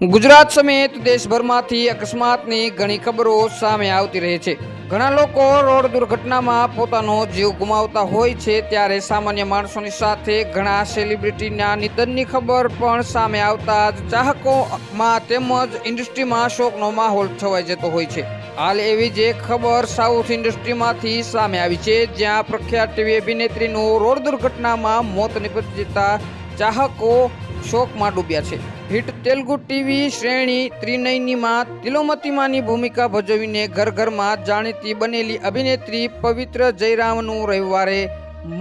ગુજરાત સમેત દેશભરમાંથી અકસ્માતની ઘણી ખબરો સામે આવતી રહે છે। ઘણા લોકો રોડ દુર્ઘટનામાં પોતાનો જીવ ગુમાવતા હોય છે, ત્યારે સામાન્ય માણસોની સાથે ઘણા સેલિબ્રિટીના નિધનની ખબર પણ સામે આવતા જ ચાહકોમાં તેમજ ઇન્ડસ્ટ્રીમાં શોકનો માહોલ છવાઈ જતો હોય છે। હાલ એવી જ એક ખબર સાઉથ ઇન્ડસ્ટ્રીમાંથી સામે આવી છે, જ્યાં પ્રખ્યાત ટીવી અભિનેત્રીનું રોડ દુર્ઘટનામાં મોત નીપજ્યું જતા ચાહકો શોકમાં ડૂબ્યા છે। હિટ તેલુગુ ટીવી શ્રેણી ત્રિનયનીમાં તિલોમતીમાની ભૂમિકા ભજવીને ઘર ઘરમાં જાણીતી બનેલી અભિનેત્રી પવિત્ર જયરામનું રવિવારે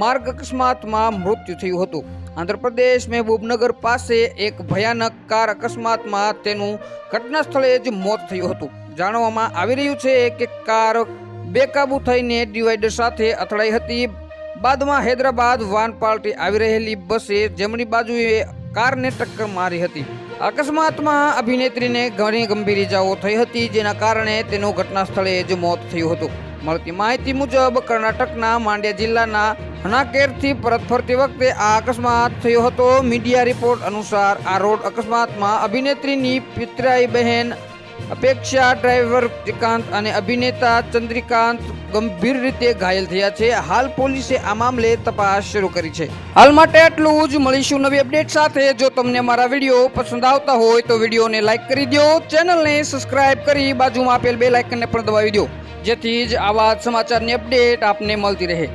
માર્ગ અકસ્માતમાં મૃત્યુ થયું હતું। આંધ્રપ્રદેશ મહેબૂબનગર પાસે એક ભયાનક કાર અકસ્માતમાં તેનું ઘટના સ્થળે જ મોત થયું હતું। જાણવામાં આવી રહ્યું છે કે કાર બેકાબુ થઈને ડિવાઈડર સાથે અથડાઈ હતી। બાદમાં હૈદરાબાદ વાનપાલટી આવી રહેલી બસે જમણી બાજુએ કારને ટક્કર મારી હતી। અકસ્માતમાં અભિનેત્રીને ઘણી ગંભીર ઇજાઓ થઈ હતી, જેના કારણે તેનું ઘટના સ્થળે જ મોત થયું હતું। મળતી માહિતી મુજબ કર્ણાટકના માંડ્યા જિલ્લાના હનાકેરથી પરત ફરતી વખતે આ અકસ્માત થયો હતો। મીડિયા રિપોર્ટ અનુસાર આ રોડ અકસ્માતમાં અભિનેત્રીની પિતરાઈ બહેન અપેક્ષા, ડ્રાઈવર શ્રીકાંત અને અભિનેતા ચંદ્રિકાંત ગંભીર રીતે ઘાયલ થયા છે। હાલ પોલીસે આ મામલે તપાસ શરૂ કરી છે। હાલ માટે આટલું જ। મળીશું નવી અપડેટ સાથે। જો તમને મારા વિડીયો પસંદ આવતા હોય તો વિડીયોને લાઈક કરી દો, ચેનલને સબસ્ક્રાઇબ કરી બાજુમાં આપેલ બેલ આઇકનને પણ દબાવી દો, જેથી જ આવા સમાચારની અપડેટ આપને મળતી રહે।